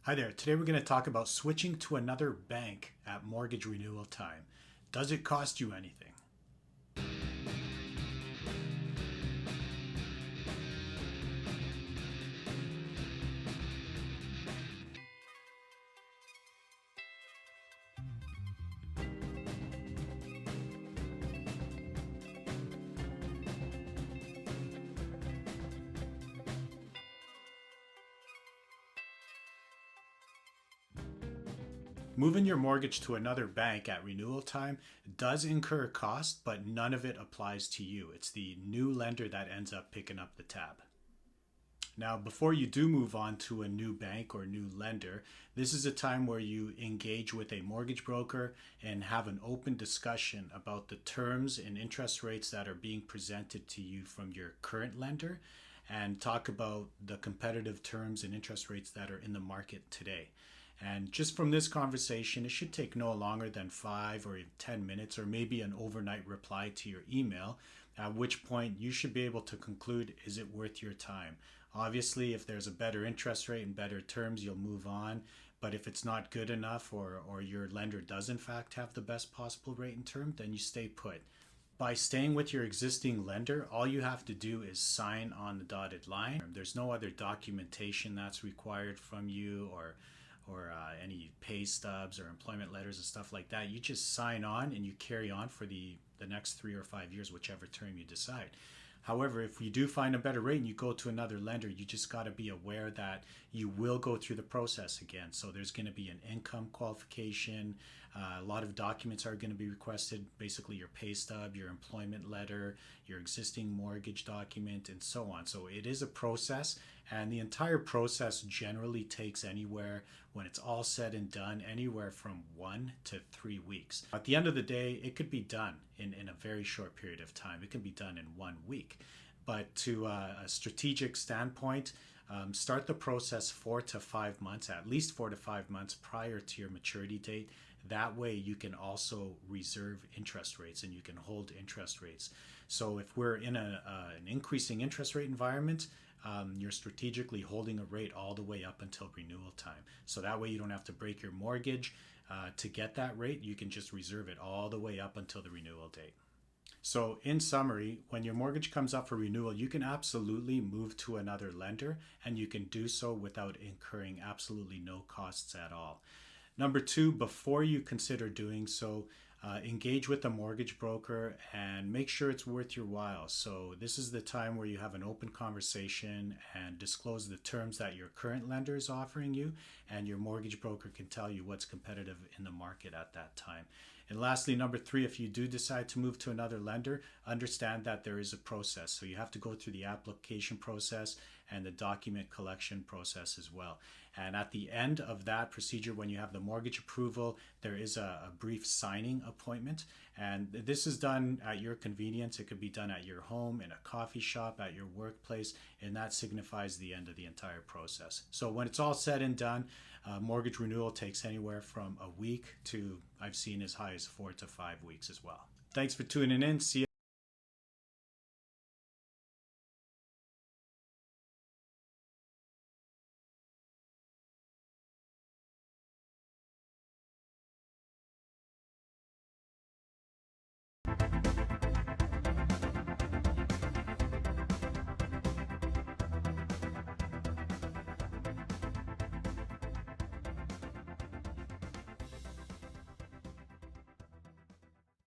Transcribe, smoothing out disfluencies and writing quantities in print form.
Hi there. Today we're going to talk about switching to another bank at mortgage renewal time. Does it cost you anything? Moving your mortgage to another bank at renewal time does incur a cost, but none of it applies to you. It's the new lender that ends up picking up the tab. Now, before you do move on to a new bank or new lender, this is a time where you engage with a mortgage broker and have an open discussion about the terms and interest rates that are being presented to you from your current lender and talk about the competitive terms and interest rates that are in the market today. And just from this conversation, it should take no longer than 5 or 10 minutes, or maybe an overnight reply to your email, at which point you should be able to conclude, is it worth your time? Obviously, if there's a better interest rate and better terms, you'll move on. But if it's not good enough, or your lender does in fact have the best possible rate and term, then you stay put. By staying with your existing lender, all you have to do is sign on the dotted line. There's no other documentation that's required from you, or any pay stubs or employment letters and stuff like that. You just sign on and you carry on for the next 3 or 5 years, whichever term you decide. However, if you do find a better rate and you go to another lender, you just got to be aware that you will go through the process again. So there's going to be an income qualification. A lot of documents are going to be requested, basically your pay stub, your employment letter, your existing mortgage document, and so on. So it is a process, and the entire process generally takes anywhere, when it's all said and done, anywhere from 1 to 3 weeks. At the end of the day, it could be done in a very short period of time. It can be done in 1 week. But to a strategic standpoint, start the process 4 to 5 months, at least 4 to 5 months prior to your maturity date. That way you can also reserve interest rates and you can hold interest rates. So if we're in an increasing interest rate environment, you're strategically holding a rate all the way up until renewal time. So that way you don't have to break your mortgage to get that rate. You can just reserve it all the way up until the renewal date. So in summary, when your mortgage comes up for renewal, you can absolutely move to another lender, and you can do so without incurring absolutely no costs at all. Number two, before you consider doing so, engage with a mortgage broker and make sure it's worth your while. So this is the time where you have an open conversation and disclose the terms that your current lender is offering you, and your mortgage broker can tell you what's competitive in the market at that time. And lastly, number three, if you do decide to move to another lender, understand that there is a process. So you have to go through the application process and the document collection process as well. And at the end of that procedure, when you have the mortgage approval, there is a brief signing appointment. And this is done at your convenience. It could be done at your home, in a coffee shop, at your workplace, and that signifies the end of the entire process. So when it's all said and done, mortgage renewal takes anywhere from a week to, I've seen as high as 4 to 5 weeks as well. Thanks for tuning in. See you.